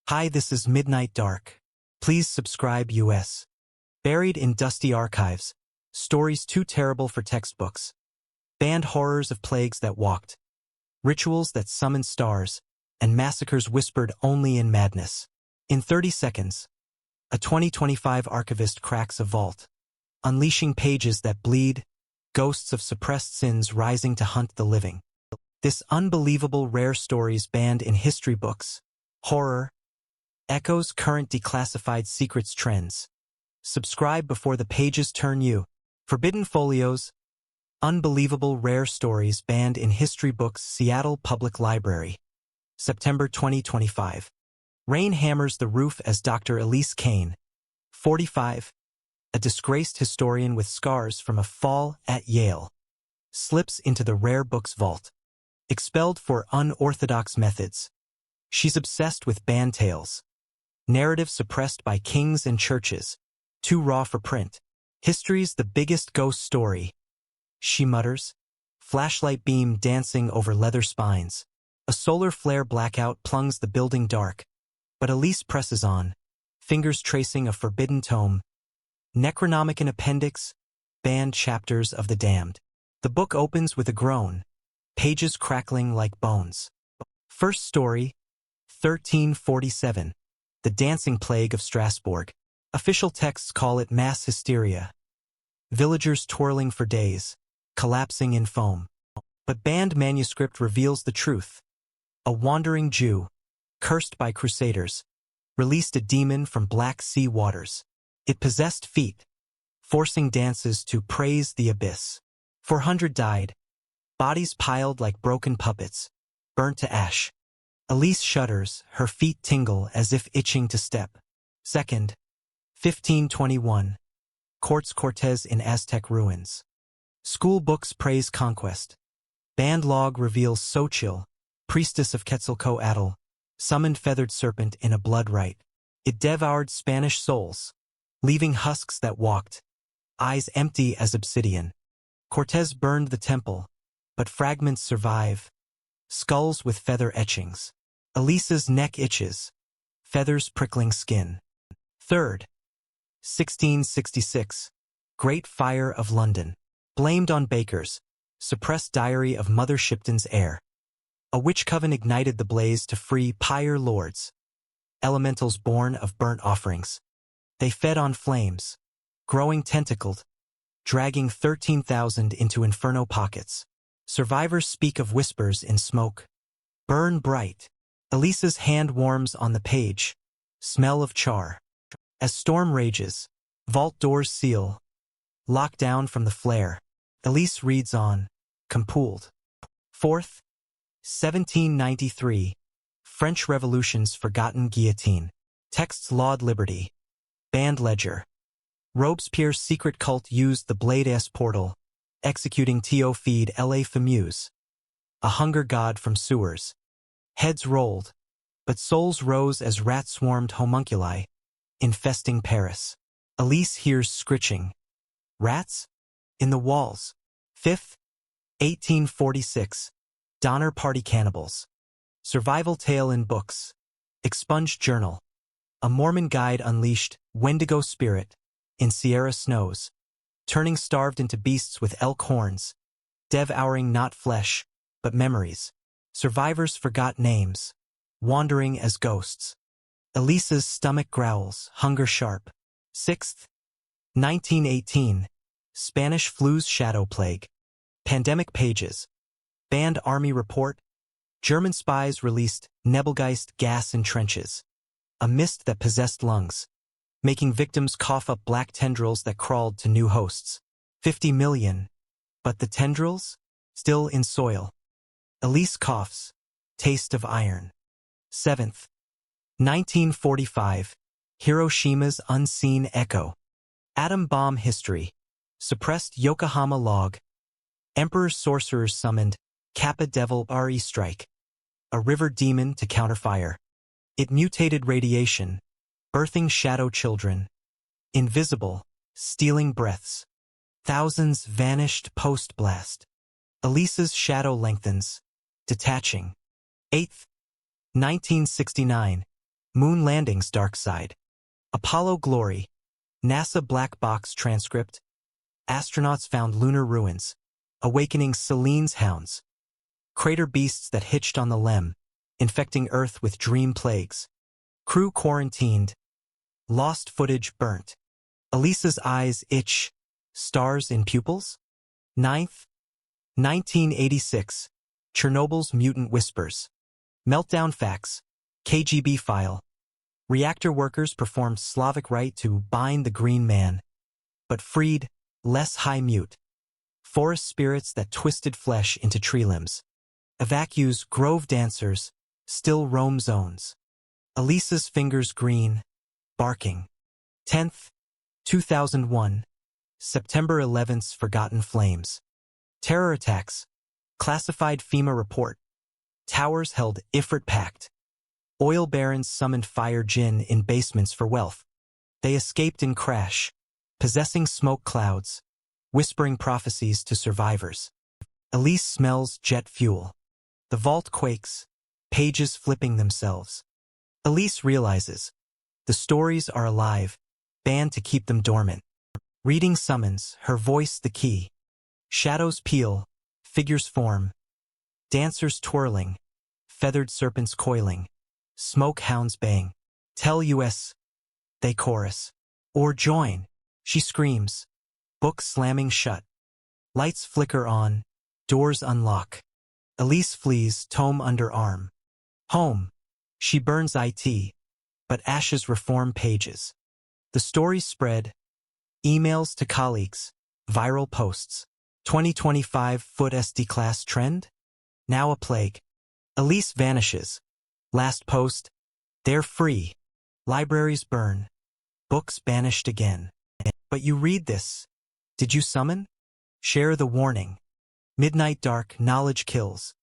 Hi, this is Midnight Dark. Please subscribe US. Buried in dusty archives. Stories too terrible for textbooks. Banned horrors of plagues that walked. Rituals that summoned stars. And massacres whispered only in madness. In 30 seconds, a 2025 archivist cracks a vault. Unleashing pages that bleed. Ghosts of suppressed sins rising to hunt the living. This unbelievable rare stories banned in history books. Horror. Echoes current declassified secrets trends. Subscribe before the pages turn you. Forbidden Folios. Unbelievable rare stories banned in history books. Seattle Public Library. September 2025. Rain hammers the roof as Dr. Elise Kane, 45, a disgraced historian with scars from a fall at Yale, slips into the rare books vault. Expelled for unorthodox methods. She's obsessed with banned tales. Narrative suppressed by kings and churches. Too raw for print. History's the biggest ghost story. She mutters. Flashlight beam dancing over leather spines. A solar flare blackout plunges the building dark. But Elise presses on. Fingers tracing a forbidden tome. Necronomicon appendix. Banned chapters of the damned. The book opens with a groan. Pages crackling like bones. First story. 1347. The Dancing Plague of Strasbourg. Official texts call it mass hysteria. Villagers twirling for days, collapsing in foam. But banned manuscript reveals the truth. A wandering Jew, cursed by crusaders, released a demon from Black Sea waters. It possessed feet, forcing dances to praise the abyss. 400 died, bodies piled like broken puppets, burnt to ash. Elise shudders, her feet tingle as if itching to step. Second, 1521. Courts Cortés in Aztec ruins. School books praise conquest. Banned log reveals Xochitl, priestess of Quetzalcoatl, summoned feathered serpent in a blood rite. It devoured Spanish souls, leaving husks that walked, eyes empty as obsidian. Cortés burned the temple, but fragments survive, skulls with feather etchings. Elise's neck itches, feathers prickling skin. Third, 1666. Great Fire of London. Blamed on bakers, suppressed diary of Mother Shipton's heir. A witch coven ignited the blaze to free pyre lords. Elementals born of burnt offerings. They fed on flames, growing tentacled, dragging 13,000 into inferno pockets. Survivors speak of whispers in smoke. Burn bright. Elise's hand warms on the page. Smell of char. As storm rages, vault doors seal. Locked down from the flare. Elise reads on, compelled. Fourth, 1793. French Revolution's forgotten guillotine. Texts laud liberty. Banned ledger. Robespierre's secret cult used the Blade-S portal, executing Théophile la Fameuse, a hunger god from sewers. Heads rolled, but souls rose as rats swarmed homunculi, infesting Paris. Elise hears scritching. Rats? In the walls. Fifth, 1846. Donner Party cannibals. Survival tale in books. Expunged journal. A Mormon guide unleashed Wendigo spirit in Sierra snows, turning starved into beasts with elk horns, devouring not flesh, but memories. Survivors forgot names, wandering as ghosts. Elise's stomach growls, hunger sharp. Sixth, 1918. Spanish flu's shadow plague. Pandemic pages. Banned army report. German spies released Nebelgeist gas in trenches. A mist that possessed lungs, making victims cough up black tendrils that crawled to new hosts. 50 million. But the tendrils? Still in soil. Elise coughs. Taste of iron. Seventh, 1945. Hiroshima's unseen echo. Atom bomb history. Suppressed Yokohama log. Emperor sorcerers summoned. Kappa Devil RE strike. A river demon to counterfire. It mutated radiation, birthing shadow children. Invisible, stealing breaths. Thousands vanished post-blast. Elise's shadow lengthens, detaching. 8th, 1969. Moon landing's dark side. Apollo glory. NASA black box transcript. Astronauts found lunar ruins. Awakening Selene's hounds. Crater beasts that hitched on the lem, infecting Earth with dream plagues. Crew quarantined. Lost footage burnt. Elise's eyes itch. Stars in pupils? 9th, 1986. Chernobyl's mutant whispers. Meltdown facts. KGB file. Reactor workers performed Slavic rite to bind the green man, but freed less high mute. Forest spirits that twisted flesh into tree limbs. Evacuees grove dancers, still roam zones. Elise's fingers green, barking. 10th, 2001. September 11th's Forgotten Flames. Terror attacks. Classified FEMA report. Towers held Ifrit pact. Oil barons summoned fire djinn in basements for wealth. They escaped in crash, possessing smoke clouds, whispering prophecies to survivors. Elise smells jet fuel. The vault quakes, pages flipping themselves. Elise realizes the stories are alive, banned to keep them dormant. Reading summons, her voice the key. Shadows peel, figures form. Dancers twirling, feathered serpents coiling. Smoke hounds bang. Tell us, they chorus. Or join, she screams. Book slamming shut. Lights flicker on, doors unlock. Elise flees, tome under arm. Home, she burns IT, but ashes reform pages. The stories spread. Emails to colleagues, viral posts. 2025 foot SD class trend? Now a plague. Elise vanishes. Last post. They're free. Libraries burn. Books banished again. But you read this. Did you summon? Share the warning. Midnight dark, knowledge kills.